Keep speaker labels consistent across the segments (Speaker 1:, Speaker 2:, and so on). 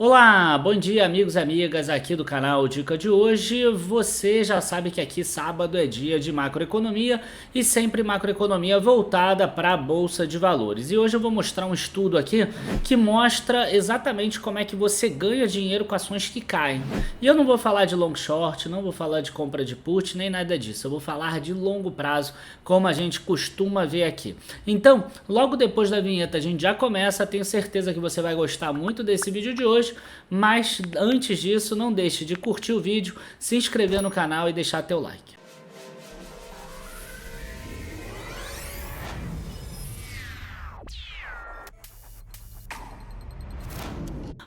Speaker 1: Olá, bom dia amigos e amigas aqui do canal Dica de hoje. Você já sabe que aqui sábado é dia de macroeconomia e sempre macroeconomia voltada para a Bolsa de Valores. E hoje eu vou mostrar um estudo aqui que mostra exatamente como é que você ganha dinheiro com ações que caem. E eu não vou falar de long short, não vou falar de compra de put, nem nada disso. Eu vou falar de longo prazo, como a gente costuma ver aqui. Então, logo depois da vinheta a gente já começa. Tenho certeza que você vai gostar muito desse vídeo de hoje. Mas antes disso, não deixe de curtir o vídeo, se inscrever no canal e deixar teu like.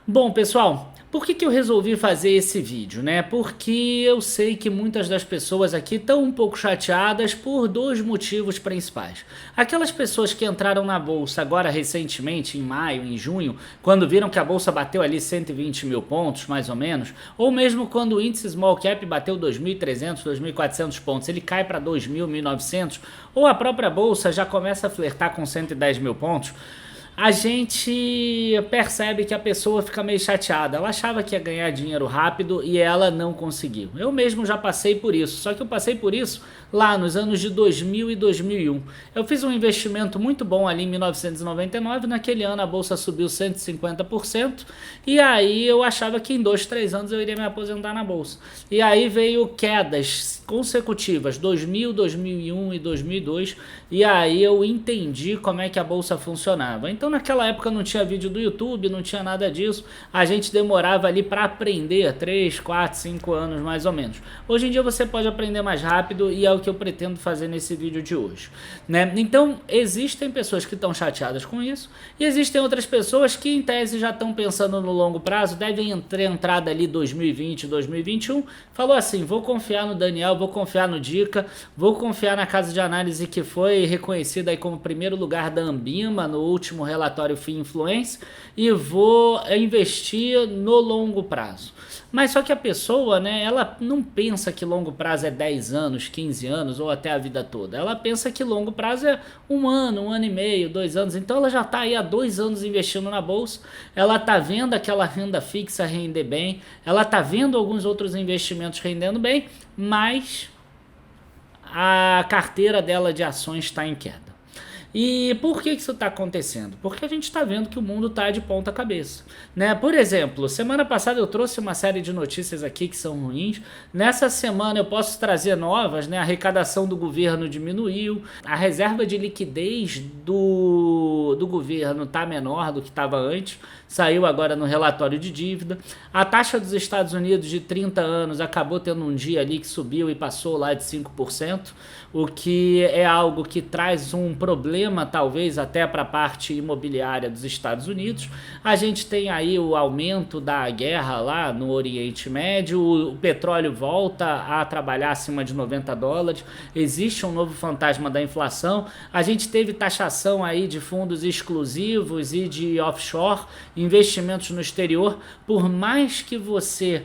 Speaker 1: Bom, pessoal, por que eu resolvi fazer esse vídeo, né? Porque eu sei que muitas das pessoas aqui estão um pouco chateadas por dois motivos principais. Aquelas pessoas que entraram na bolsa agora recentemente, em maio, em junho, quando viram que a bolsa bateu ali 120 mil pontos, mais ou menos, ou mesmo quando o índice Small Cap bateu 2.300, 2.400 pontos, ele cai para 2.000, 1.900, ou a própria bolsa já começa a flertar com 110 mil pontos, a gente percebe que a pessoa fica meio chateada. Ela achava que ia ganhar dinheiro rápido e ela não conseguiu. Eu mesmo já passei por isso, só que eu passei por isso lá nos anos de 2000 e 2001. Eu fiz um investimento muito bom ali em 1999, naquele ano a bolsa subiu 150%, e aí eu achava que em 2, 3 anos eu iria me aposentar na bolsa. E aí veio quedas consecutivas, 2000, 2001 e 2002, e aí eu entendi como é que a bolsa funcionava. Então naquela época não tinha vídeo do YouTube, não tinha nada disso, a gente demorava ali para aprender 3, 4, 5 anos mais ou menos. Hoje em dia você pode aprender mais rápido e é o que eu pretendo fazer nesse vídeo de hoje, né? Então existem pessoas que estão chateadas com isso e existem outras pessoas que em tese já estão pensando no longo prazo, devem ter entrado ali 2020, 2021, falou assim, vou confiar no Daniel, vou confiar no Dica, vou confiar na casa de análise que foi reconhecida aí como primeiro lugar da Ambima no último relatório FII Influence e vou investir no longo prazo. Mas só que a pessoa, né, ela não pensa que longo prazo é 10 anos, 15 anos ou até a vida toda. Ela pensa que longo prazo é um ano e meio, 2 anos. Então ela já está aí há 2 anos investindo na bolsa, ela está vendo aquela renda fixa render bem, ela está vendo alguns outros investimentos rendendo bem, mas a carteira dela de ações está em queda. E por que isso está acontecendo? Porque a gente está vendo que o mundo está de ponta cabeça, né? Por exemplo, semana passada eu trouxe uma série de notícias aqui que são ruins. Nessa semana eu posso trazer novas, né? A arrecadação do governo diminuiu, a reserva de liquidez do governo está menor do que estava antes, saiu agora no relatório de dívida. A taxa dos Estados Unidos de 30 anos acabou tendo um dia ali que subiu e passou lá de 5%, o que é algo que traz um problema talvez até para a parte imobiliária dos Estados Unidos. A gente tem aí o aumento da guerra lá no Oriente Médio, o petróleo volta a trabalhar acima de 90 dólares, existe um novo fantasma da inflação, a gente teve taxação aí de fundos exclusivos e de offshore, investimentos no exterior. Por mais que você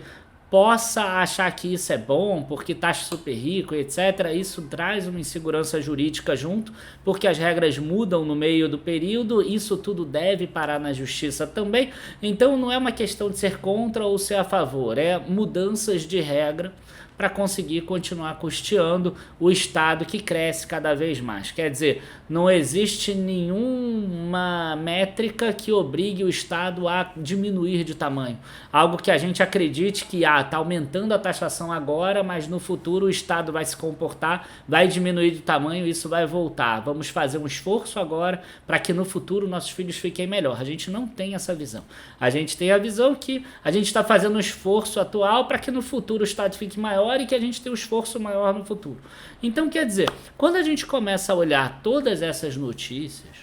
Speaker 1: possa achar que isso é bom, porque taxa super rico, etc., isso traz uma insegurança jurídica junto, porque as regras mudam no meio do período, isso tudo deve parar na justiça também. Então não é uma questão de ser contra ou ser a favor, é mudanças de regra para conseguir continuar custeando o Estado que cresce cada vez mais. Quer dizer, não existe nenhuma métrica que obrigue o Estado a diminuir de tamanho. Algo que a gente acredite que está aumentando a taxação agora, mas no futuro o Estado vai se comportar, vai diminuir de tamanho e isso vai voltar. Vamos fazer um esforço agora para que no futuro nossos filhos fiquem melhor. A gente não tem essa visão. A gente tem a visão que a gente está fazendo um esforço atual para que no futuro o Estado fique maior e que a gente tenha um esforço maior no futuro. Então, quer dizer, quando a gente começa a olhar todas essas notícias,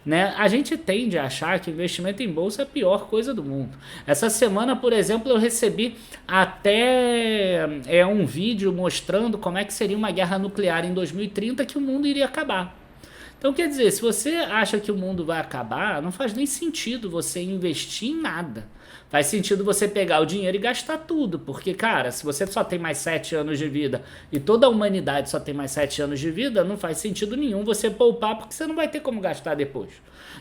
Speaker 1: né, a gente tende a achar que investimento em bolsa é a pior coisa do mundo. Essa semana, por exemplo, eu recebi até um vídeo mostrando como é que seria uma guerra nuclear em 2030, que o mundo iria acabar. Então, quer dizer, se você acha que o mundo vai acabar, não faz nem sentido você investir em nada. Faz sentido você pegar o dinheiro e gastar tudo, porque, cara, se você só tem mais 7 anos de vida e toda a humanidade só tem mais 7 anos de vida, não faz sentido nenhum você poupar, porque você não vai ter como gastar depois.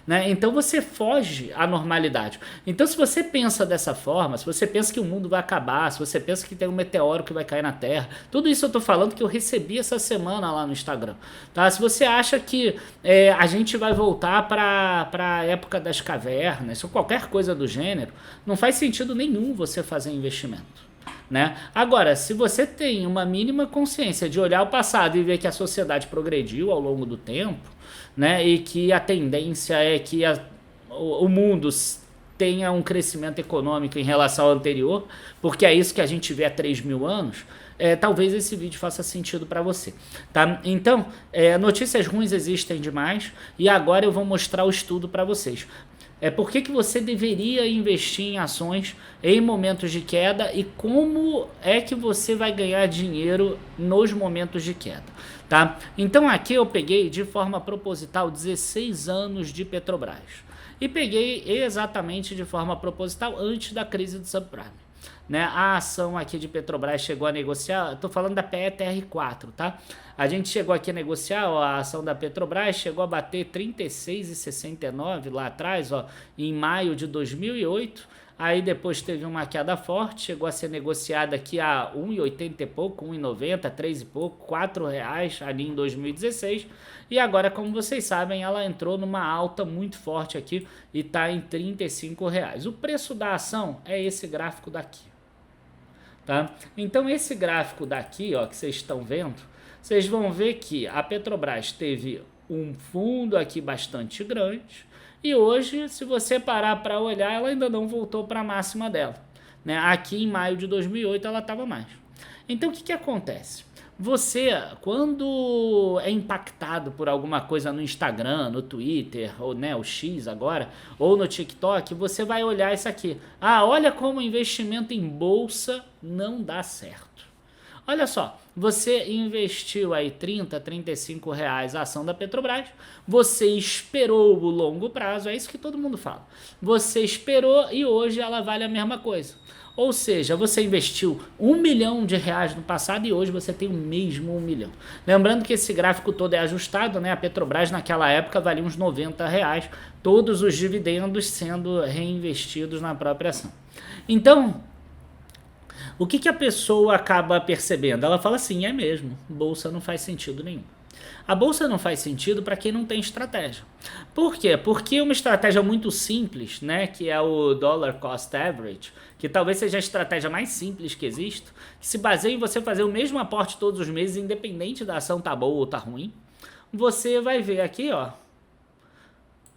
Speaker 1: Né? Então você foge à normalidade. Então, se você pensa dessa forma, se você pensa que o mundo vai acabar, se você pensa que tem um meteoro que vai cair na Terra, tudo isso eu tô falando que eu recebi essa semana lá no Instagram. Tá? Se você acha que a gente vai voltar para a época das cavernas, ou qualquer coisa do gênero, não faz sentido nenhum você fazer investimento. Né? Agora, se você tem uma mínima consciência de olhar o passado e ver que a sociedade progrediu ao longo do tempo, né, e que a tendência é que o mundo tenha um crescimento econômico em relação ao anterior, porque é isso que a gente vê há 3.000 anos, talvez esse vídeo faça sentido para você. Tá? Então, notícias ruins existem demais e agora eu vou mostrar o estudo para vocês. Por que você deveria investir em ações em momentos de queda e como é que você vai ganhar dinheiro nos momentos de queda, tá? Então aqui eu peguei de forma proposital 16 anos de Petrobras e peguei exatamente de forma proposital antes da crise do subprime. Né? A ação aqui de Petrobras chegou a negociar, estou falando da PETR4, tá? A gente chegou aqui a negociar, ó, a ação da Petrobras chegou a bater 36,69 lá atrás, ó, em maio de 2008, aí depois teve uma queda forte, chegou a ser negociada aqui a 1,80 e pouco, 1,90, 3 e pouco, 4 reais ali em 2016, e agora, como vocês sabem, ela entrou numa alta muito forte aqui e está em 35 reais. O preço da ação é esse gráfico daqui. Tá? Então esse gráfico daqui, ó, que vocês estão vendo, vocês vão ver que a Petrobras teve um fundo aqui bastante grande e hoje, se você parar para olhar, ela ainda não voltou para a máxima dela. Né? Aqui em maio de 2008 ela estava mais. Então o que acontece? Você, quando é impactado por alguma coisa no Instagram, no Twitter, ou né, o X agora, ou no TikTok, você vai olhar isso aqui. Ah, olha como o investimento em bolsa não dá certo. Olha só, você investiu aí 30, 35 reais a ação da Petrobras, você esperou o longo prazo, é isso que todo mundo fala. Você esperou e hoje ela vale a mesma coisa. Ou seja, você investiu R$1 milhão no passado e hoje você tem o mesmo 1 milhão. Lembrando que esse gráfico todo é ajustado, né? A Petrobras naquela época valia uns 90 reais, todos os dividendos sendo reinvestidos na própria ação. Então, o que a pessoa acaba percebendo? Ela fala assim, é mesmo, bolsa não faz sentido nenhum. A bolsa não faz sentido para quem não tem estratégia. Por quê? Porque uma estratégia muito simples, né, que é o Dollar Cost Average, que talvez seja a estratégia mais simples que existe, que se baseia em você fazer o mesmo aporte todos os meses, independente da ação tá boa ou tá ruim, você vai ver aqui, ó,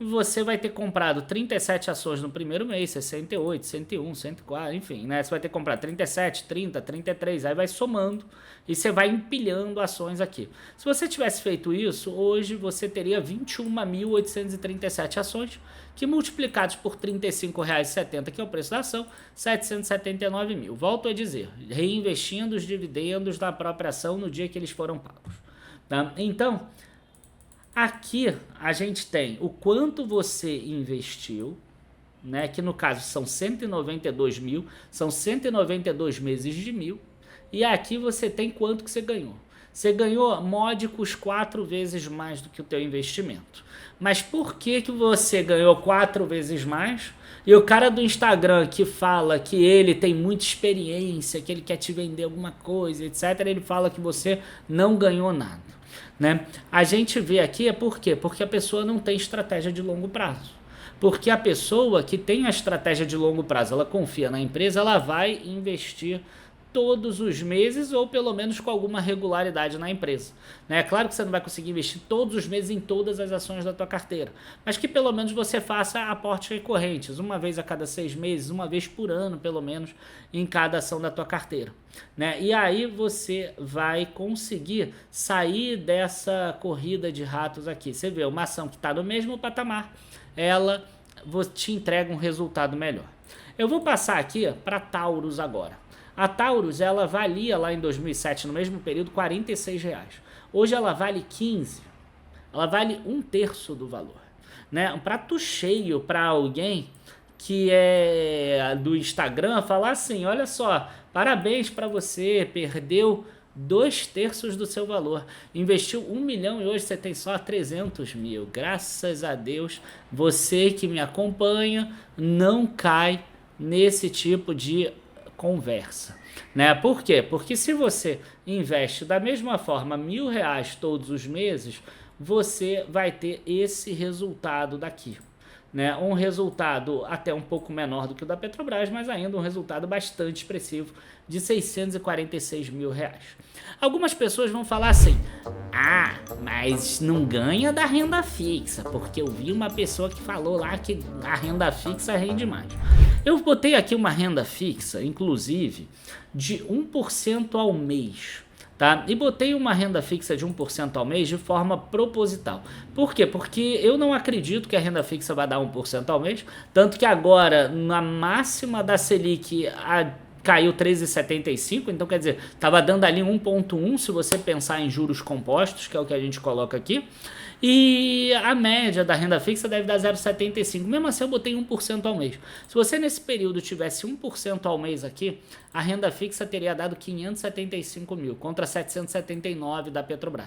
Speaker 1: você vai ter comprado 37 ações no primeiro mês, 68, 101, 104, enfim, né? Você vai ter comprado 37, 30, 33, aí vai somando e você vai empilhando ações aqui. Se você tivesse feito isso, hoje você teria 21.837 ações, que multiplicados por R$ 35,70, que é o preço da ação, 779 mil. Volto a dizer, reinvestindo os dividendos da própria ação no dia que eles foram pagos. Tá? Então, aqui a gente tem o quanto você investiu, né, que no caso são 192 mil, são 192 meses de 1.000, e aqui você tem quanto que você ganhou. Você ganhou módicos 4 vezes mais do que o teu investimento. Mas por que você ganhou 4 vezes mais? E o cara do Instagram que fala que ele tem muita experiência, que ele quer te vender alguma coisa, etc., ele fala que você não ganhou nada. Né? A gente vê aqui por quê? Porque a pessoa não tem estratégia de longo prazo. Porque a pessoa que tem a estratégia de longo prazo, ela confia na empresa, ela vai investir todos os meses ou pelo menos com alguma regularidade na empresa. É claro que você não vai conseguir investir todos os meses em todas as ações da tua carteira, mas que pelo menos você faça aportes recorrentes, uma vez a cada 6 meses, uma vez por ano pelo menos, em cada ação da tua carteira. Né? E aí você vai conseguir sair dessa corrida de ratos aqui. Você vê, uma ação que está no mesmo patamar, ela te entrega um resultado melhor. Eu vou passar aqui para Taurus agora. A Taurus, ela valia lá em 2007, no mesmo período, R$46. Hoje ela vale 15. Ela vale 1/3 do valor. Né? Um prato cheio para alguém que é do Instagram falar assim, olha só, parabéns para você, perdeu 2/3 do seu valor, investiu 1 milhão e hoje você tem só 300 mil, graças a Deus, você que me acompanha não cai nesse tipo de conversa, né? Por quê? Porque se você investe da mesma forma R$ 1.000 todos os meses, você vai ter esse resultado daqui, né? Um resultado até um pouco menor do que o da Petrobras, mas ainda um resultado bastante expressivo de R$ 646.000. Algumas pessoas vão falar assim, mas não ganha da renda fixa, porque eu vi uma pessoa que falou lá que a renda fixa rende mais. Eu botei aqui uma renda fixa, inclusive, de 1% ao mês, tá? E botei uma renda fixa de 1% ao mês de forma proposital. Por quê? Porque eu não acredito que a renda fixa vai dar 1% ao mês, tanto que agora, na máxima da Selic, caiu 13,75, então quer dizer, estava dando ali 1,1 se você pensar em juros compostos, que é o que a gente coloca aqui, e a média da renda fixa deve dar 0,75, mesmo assim eu botei 1% ao mês. Se você nesse período tivesse 1% ao mês aqui, a renda fixa teria dado 575 mil, contra 779 da Petrobras.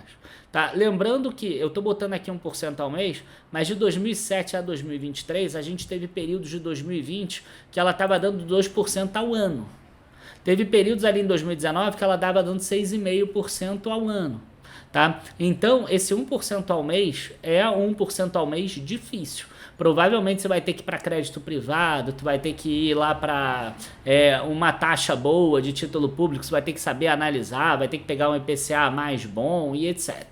Speaker 1: Tá? Lembrando que eu estou botando aqui 1% ao mês, mas de 2007 a 2023, a gente teve períodos de 2020 que ela estava dando 2% ao ano. Teve períodos ali em 2019 que ela dava dando 6,5% ao ano. Tá? Então, esse 1% ao mês é 1% ao mês difícil. Provavelmente você vai ter que ir para crédito privado, tu vai ter que ir lá para uma taxa boa de título público, você vai ter que saber analisar, vai ter que pegar um IPCA mais bom e etc.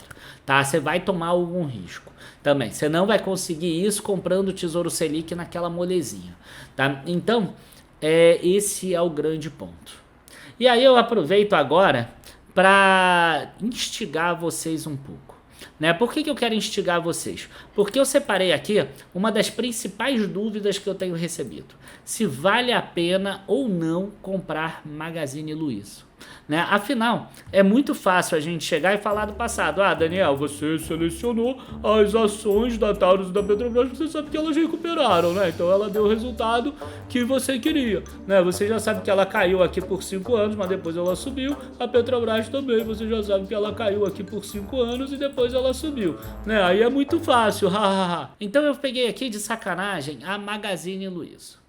Speaker 1: Tá? Você vai tomar algum risco também. Você não vai conseguir isso comprando o Tesouro Selic naquela molezinha. Tá? Então, esse é o grande ponto. E aí eu aproveito agora para instigar vocês um pouco, né? Por que eu quero instigar vocês? Porque eu separei aqui uma das principais dúvidas que eu tenho recebido. Se vale a pena ou não comprar Magazine Luiza. Né? Afinal, é muito fácil a gente chegar e falar do passado. Daniel, você selecionou as ações da Taurus e da Petrobras, você sabe que elas recuperaram, né? Então ela deu o resultado que você queria, né? Você já sabe que ela caiu aqui por 5 anos, mas depois ela subiu. A Petrobras também, você já sabe que ela caiu aqui por 5 anos e depois ela subiu, né? Aí é muito fácil, Então eu peguei aqui de sacanagem a Magazine Luiza.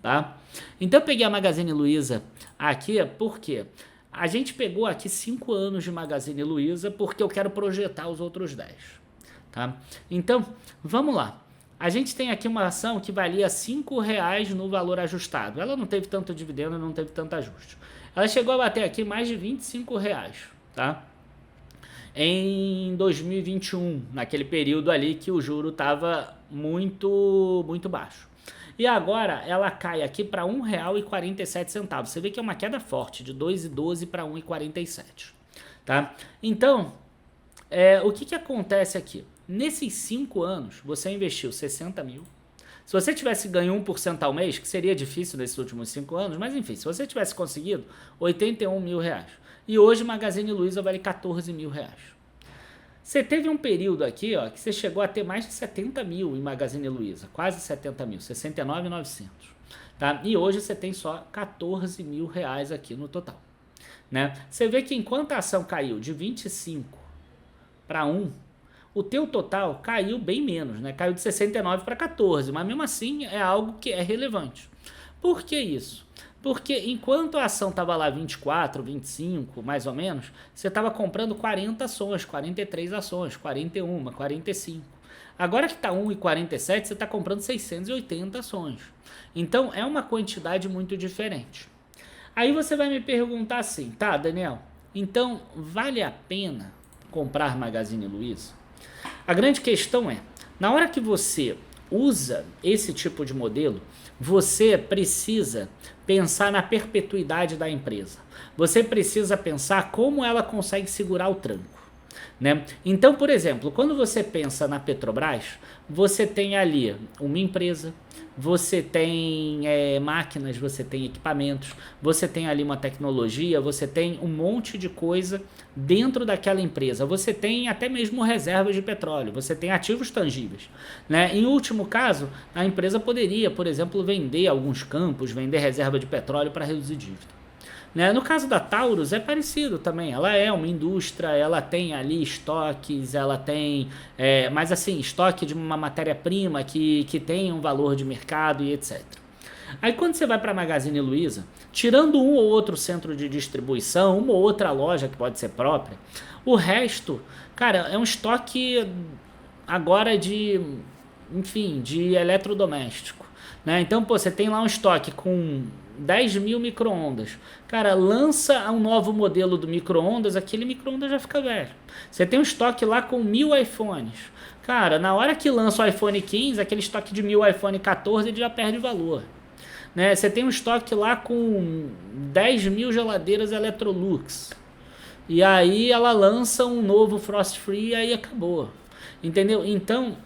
Speaker 1: Tá? Então eu peguei a Magazine Luiza aqui porque a gente pegou aqui 5 anos de Magazine Luiza porque eu quero projetar os outros 10. Tá? Então, vamos lá. A gente tem aqui uma ação que valia R$ 5,00 no valor ajustado. Ela não teve tanto dividendo, não teve tanto ajuste. Ela chegou a bater aqui mais de R$ 25,00, tá? Em 2021, naquele período ali que o juro estava muito baixo. E agora ela cai aqui para R$ 1,47. Você vê que é uma queda forte, de 2,12 para 1,47. Tá? Então, o que acontece aqui? Nesses 5 anos, você investiu 60 mil. Se você tivesse ganho 1% ao mês, que seria difícil nesses últimos 5 anos, mas enfim, se você tivesse conseguido, R$ 81 mil. E hoje Magazine Luiza vale R$ 14 mil. Você teve um período aqui, ó, que você chegou a ter mais de 70 mil em Magazine Luiza, quase 70 mil, 69.900, tá? E hoje você tem só 14 mil reais aqui no total, né? Você vê que enquanto a ação caiu de 25 para 1, o teu total caiu bem menos, né? Caiu de 69 para 14, mas mesmo assim é algo que é relevante. Por que isso? Porque enquanto a ação estava lá 24, 25, mais ou menos, você estava comprando 40 ações, 43 ações, 41, 45. Agora que está 1,47, você está comprando 680 ações. Então, é uma quantidade muito diferente. Aí você vai me perguntar assim, tá, Daniel, então vale a pena comprar Magazine Luiza? A grande questão é, na hora que você usa esse tipo de modelo, você precisa pensar na perpetuidade da empresa. Você precisa pensar como ela consegue segurar o tranco. né? Então, por exemplo, quando você pensa na Petrobras, você tem ali uma empresa, você tem máquinas, você tem equipamentos, você tem ali uma tecnologia, você tem um monte de coisa dentro daquela empresa, você tem até mesmo reservas de petróleo, você tem ativos tangíveis, né? Em último caso, a empresa poderia, por exemplo, vender alguns campos, vender reserva de petróleo para reduzir dívida. Né? No caso da Taurus é parecido também, ela é uma indústria, ela tem ali estoques, ela tem, mas assim, estoque de uma matéria-prima que tem um valor de mercado e etc. Aí quando você vai para a Magazine Luiza, tirando um ou outro centro de distribuição, uma ou outra loja que pode ser própria, o resto, cara, é um estoque agora enfim, de eletrodoméstico. Né? Então, pô, você tem lá um estoque com 10 mil micro-ondas. Cara, lança um novo modelo do micro-ondas, aquele micro-ondas já fica velho. Você tem um estoque lá com 1000 iPhones. Cara, na hora que lança o iPhone 15, aquele estoque de 1000 iPhone 14 ele já perde valor. Né? Você tem um estoque lá com 10 mil geladeiras Electrolux. E aí ela lança um novo Frost Free e aí acabou. Entendeu? Então,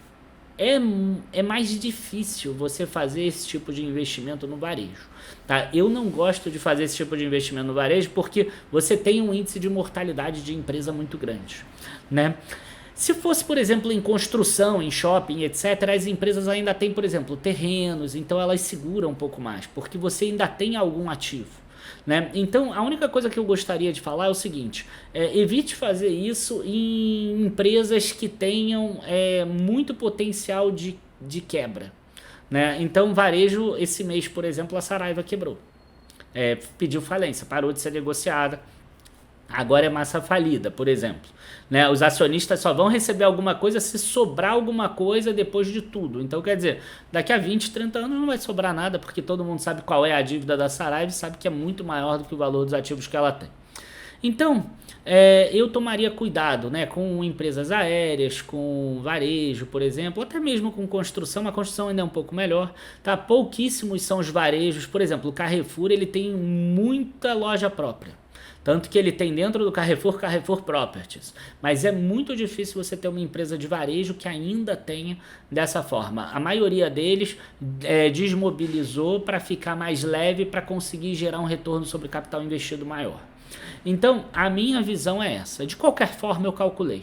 Speaker 1: é mais difícil você fazer esse tipo de investimento no varejo. Tá? Eu não gosto de fazer esse tipo de investimento no varejo porque você tem um índice de mortalidade de empresa muito grande. Né? Se fosse, por exemplo, em construção, em shopping, etc., as empresas ainda têm, por exemplo, terrenos, então elas seguram um pouco mais, porque você ainda tem algum ativo. Né? Então, a única coisa que eu gostaria de falar é o seguinte, evite fazer isso em empresas que tenham muito potencial de quebra. Né? Então, varejo, esse mês, por exemplo, a Saraiva quebrou. Pediu falência, parou de ser negociada. Agora é massa falida, por exemplo. Né? Os acionistas só vão receber alguma coisa se sobrar alguma coisa depois de tudo. Então, quer dizer, daqui a 20, 30 anos não vai sobrar nada, porque todo mundo sabe qual é a dívida da Saraiva e sabe que é muito maior do que o valor dos ativos que ela tem. Então, eu tomaria cuidado, né, com empresas aéreas, com varejo, por exemplo, até mesmo com construção. A construção ainda é um pouco melhor, tá? Pouquíssimos são os varejos. Por exemplo, o Carrefour, ele tem muita loja própria. Tanto que ele tem dentro do Carrefour, Carrefour Properties. Mas é muito difícil você ter uma empresa de varejo que ainda tenha dessa forma. A maioria deles desmobilizou para ficar mais leve, para conseguir gerar um retorno sobre capital investido maior. Então, a minha visão é essa. De qualquer forma, eu calculei.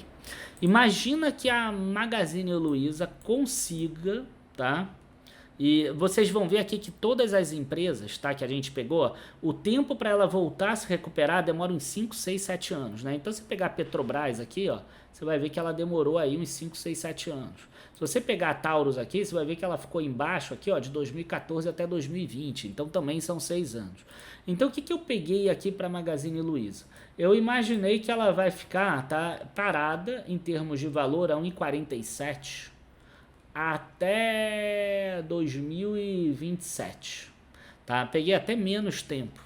Speaker 1: Imagina que a Magazine Luiza consiga, tá? E vocês vão ver aqui que todas as empresas, tá, que a gente pegou, o tempo para ela voltar a se recuperar demora uns 5, 6, 7 anos. Né? Então, se pegar a Petrobras aqui, ó, você vai ver que ela demorou aí uns 5, 6, 7 anos. Se você pegar a Taurus aqui, você vai ver que ela ficou embaixo aqui, ó, de 2014 até 2020. Então, também são 6 anos. Então, o que eu peguei aqui para a Magazine Luiza? Eu imaginei que ela vai ficar parada em termos de valor a 1,47 até 2027, tá? Peguei até menos tempo,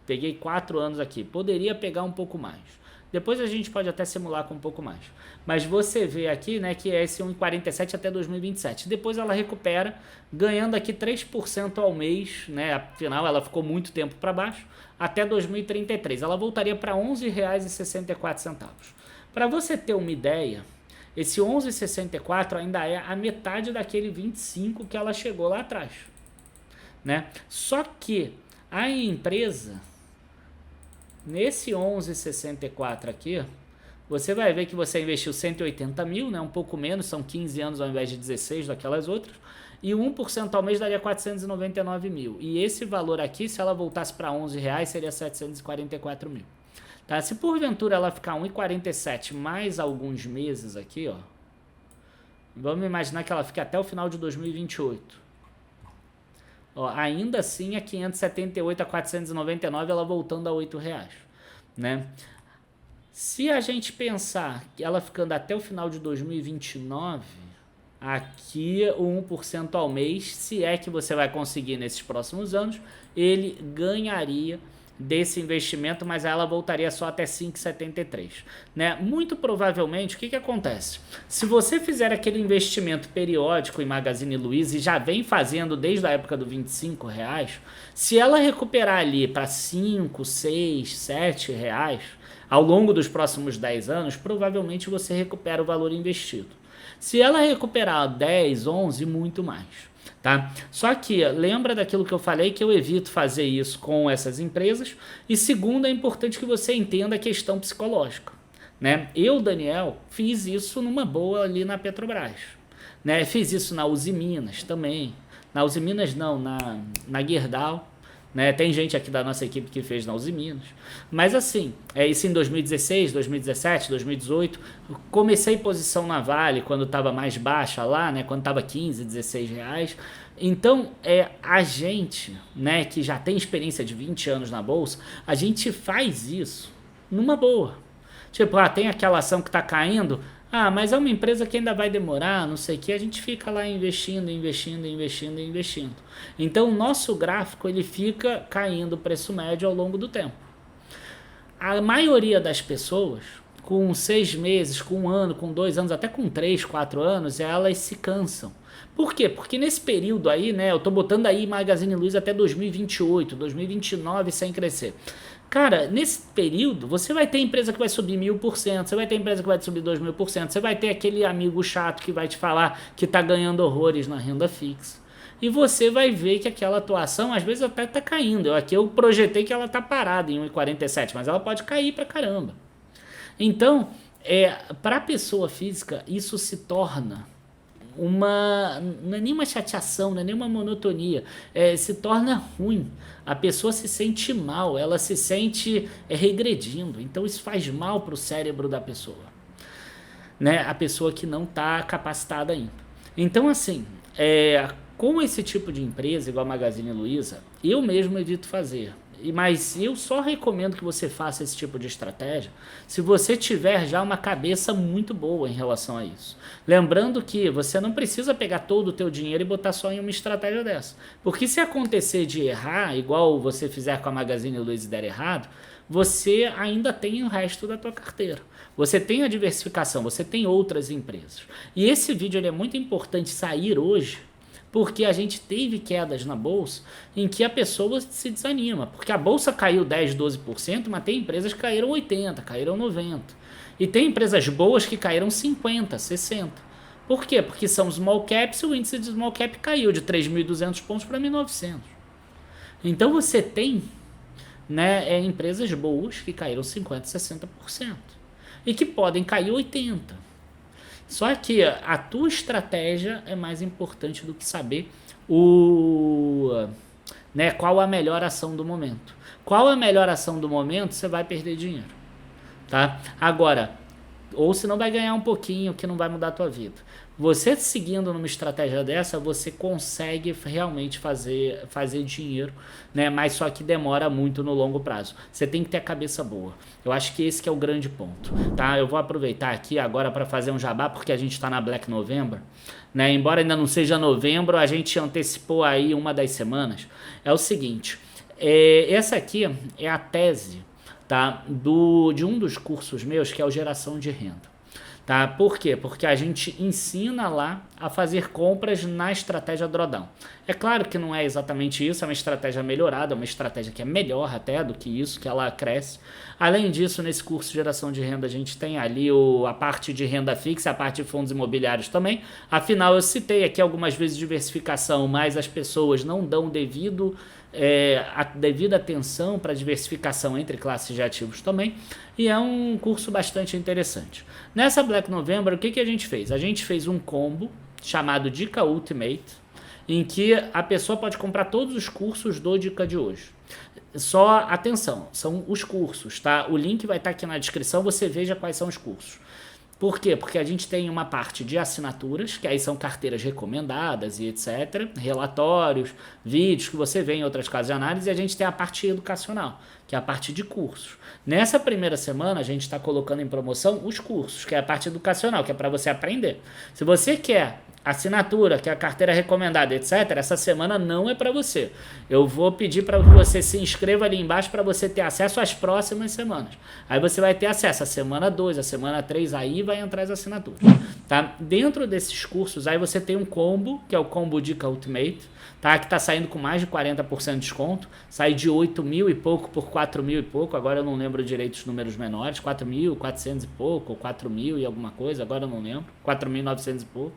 Speaker 1: peguei 4 anos aqui, poderia pegar um pouco mais, depois a gente pode até simular com um pouco mais, mas você vê aqui, né, que é esse 1,47 até 2027, depois ela recupera, ganhando aqui 3% ao mês, né, afinal ela ficou muito tempo para baixo, até 2033, ela voltaria para R$ 11,64, para você ter uma ideia. Esse 11,64 ainda é a metade daquele 25 que ela chegou lá atrás. Né? Só que a empresa, nesse 11,64 aqui, você vai ver que você investiu 180 mil, né? Um pouco menos, são 15 anos ao invés de 16 daquelas outras, e 1% ao mês daria 499 mil. E esse valor aqui, se ela voltasse para R$11, seria 744 mil. Tá? Se porventura ela ficar 1,47 mais alguns meses aqui, ó, vamos imaginar que ela fique até o final de 2028. Ó, ainda assim, a 578 a 499, ela voltando a R$8. Né? Se a gente pensar que ela ficando até o final de 2029, aqui o 1% ao mês, se é que você vai conseguir nesses próximos anos, ele ganharia desse investimento, mas ela voltaria só até 5,73, né? Muito provavelmente, o que acontece? Se você fizer aquele investimento periódico em Magazine Luiza e já vem fazendo desde a época do R$ 25, se ela recuperar ali para 5, 6, 7 reais ao longo dos próximos 10 anos, provavelmente você recupera o valor investido. Se ela recuperar 10, 11, muito mais. Tá? Só que lembra daquilo que eu falei, que eu evito fazer isso com essas empresas. E segundo, é importante que você entenda a questão psicológica, né? Eu, Daniel, fiz isso numa boa ali na Petrobras, né? Fiz isso na Uzi Minas também. Na Uzi Minas não, na Gerdau, né? Tem gente aqui da nossa equipe que fez na Uzi Minas. Mas assim, isso em 2016, 2017, 2018. Comecei posição na Vale quando estava mais baixa lá, né? Quando estava 15, 16 reais. Então, a gente, né, que já tem experiência de 20 anos na bolsa, a gente faz isso numa boa. Tipo, tem aquela ação que está caindo. Mas é uma empresa que ainda vai demorar, não sei o que, a gente fica lá investindo. Então o nosso gráfico ele fica caindo o preço médio ao longo do tempo. A maioria das pessoas, com 6 meses, com 1 ano, com 2 anos, até com 3, 4 anos, elas se cansam. Por quê? Porque nesse período aí, né, eu tô botando aí Magazine Luiza até 2028, 2029 sem crescer. Cara, nesse período, você vai ter empresa que vai subir 1000%, você vai ter empresa que vai subir 2000%, você vai ter aquele amigo chato que vai te falar que tá ganhando horrores na renda fixa. E você vai ver que aquela atuação, às vezes, até tá caindo. Aqui eu projetei que ela tá parada em 1,47, mas ela pode cair pra caramba. Então, para a pessoa física, isso se torna não é nem uma chateação, não é nem uma monotonia, se torna ruim. A pessoa se sente mal, ela se sente regredindo. Então isso faz mal para o cérebro da pessoa, né? A pessoa que não está capacitada ainda. Então assim, com esse tipo de empresa, igual a Magazine Luiza, eu mesmo evito fazer. Mas eu só recomendo que você faça esse tipo de estratégia se você tiver já uma cabeça muito boa em relação a isso. Lembrando que você não precisa pegar todo o teu dinheiro e botar só em uma estratégia dessa. Porque se acontecer de errar, igual você fizer com a Magazine Luiza e der errado, você ainda tem o resto da tua carteira. Você tem a diversificação, você tem outras empresas. E esse vídeo ele é muito importante sair hoje, porque a gente teve quedas na bolsa em que a pessoa se desanima. Porque a bolsa caiu 10, 12%, mas tem empresas que caíram 80%, caíram 90%. E tem empresas boas que caíram 50%, 60%. Por quê? Porque são small caps e o índice de small cap caiu de 3.200 pontos para 1.900. Então você tem, né, empresas boas que caíram 50%, 60%. E que podem cair 80%. Só que a tua estratégia é mais importante do que saber qual a melhor ação do momento. Qual a melhor ação do momento, você vai perder dinheiro. Tá? Agora, ou se não vai ganhar um pouquinho que não vai mudar a tua vida. Você seguindo numa estratégia dessa, você consegue realmente fazer dinheiro, né? Mas só que demora muito no longo prazo. Você tem que ter a cabeça boa. Eu acho que esse que é o grande ponto, tá? Eu vou aproveitar aqui agora para fazer um jabá, porque a gente está na Black November, né? Embora ainda não seja novembro, a gente antecipou aí uma das semanas. É o seguinte, essa aqui é a tese, tá? De um dos cursos meus, que é o Geração de Renda. Tá? Por quê? Porque a gente ensina lá a fazer compras na estratégia drawdown. É claro que não é exatamente isso, é uma estratégia melhorada, uma estratégia que é melhor até do que isso, que ela cresce. Além disso, nesse curso de geração de renda, a gente tem ali a parte de renda fixa, a parte de fundos imobiliários também. Afinal, eu citei aqui algumas vezes diversificação, mas as pessoas não dão a devida atenção para a diversificação entre classes de ativos também, e é um curso bastante interessante. Nessa Black November, o que a gente fez? A gente fez um combo chamado Dica Ultimate, em que a pessoa pode comprar todos os cursos do Dica de hoje. Só atenção, são os cursos, tá? O link vai estar aqui na descrição, você veja quais são os cursos. Por quê? Porque a gente tem uma parte de assinaturas, que aí são carteiras recomendadas e etc. Relatórios, vídeos que você vê em outras casas de análise. E a gente tem a parte educacional, que é a parte de cursos. Nessa primeira semana, a gente está colocando em promoção os cursos, que é a parte educacional, que é para você aprender. Se você quer assinatura, que é a carteira recomendada, etc., essa semana não é para você. Eu vou pedir para que você se inscreva ali embaixo para você ter acesso às próximas semanas. Aí você vai ter acesso à semana 2, à semana 3, aí vai entrar as assinaturas. Tá? Dentro desses cursos, aí você tem um combo, que é o Combo Dica Ultimate, tá? Que está saindo com mais de 40% de desconto. Sai de 8 mil e pouco por 4 mil e pouco. Agora eu não lembro direito os números menores. 4.400 e pouco, ou 4 mil e alguma coisa. Agora eu não lembro. 4.900 e pouco.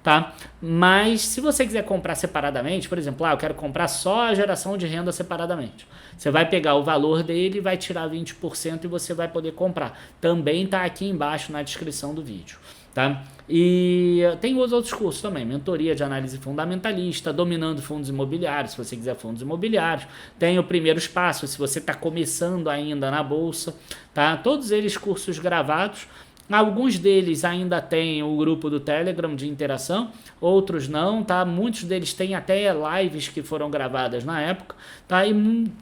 Speaker 1: Tá? Mas se você quiser comprar separadamente, por exemplo, eu quero comprar só a geração de renda separadamente. Você vai pegar o valor dele, vai tirar 20% e você vai poder comprar. Também está aqui embaixo na descrição do vídeo. Tá? E tem os outros cursos também, mentoria de análise fundamentalista, dominando fundos imobiliários, se você quiser fundos imobiliários, tem o primeiro espaço, se você está começando ainda na bolsa, tá? Todos eles cursos gravados. Alguns deles ainda têm o grupo do Telegram de interação, outros não, tá? Muitos deles têm até lives que foram gravadas na época, tá? E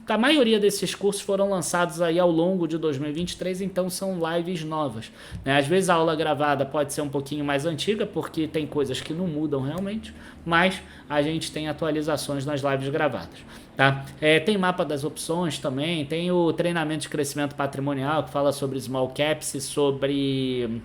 Speaker 1: a maioria desses cursos foram lançados aí ao longo de 2023, então são lives novas, né? Às vezes a aula gravada pode ser um pouquinho mais antiga, porque tem coisas que não mudam realmente, mas a gente tem atualizações nas lives gravadas. Tá? Tem mapa das opções também, tem o treinamento de crescimento patrimonial que fala sobre small caps e sobre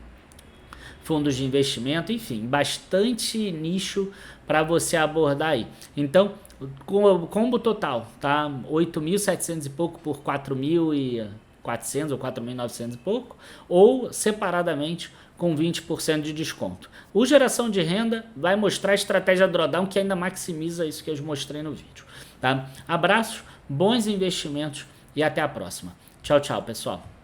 Speaker 1: fundos de investimento, enfim, bastante nicho para você abordar aí. Então, o combo total, tá? 8.700 e pouco por 4.400 ou 4.900 e pouco, ou separadamente com 20% de desconto. O geração de renda vai mostrar a estratégia drawdown que ainda maximiza isso que eu mostrei no vídeo. Tá? Abraços, bons investimentos e até a próxima. Tchau, tchau, pessoal.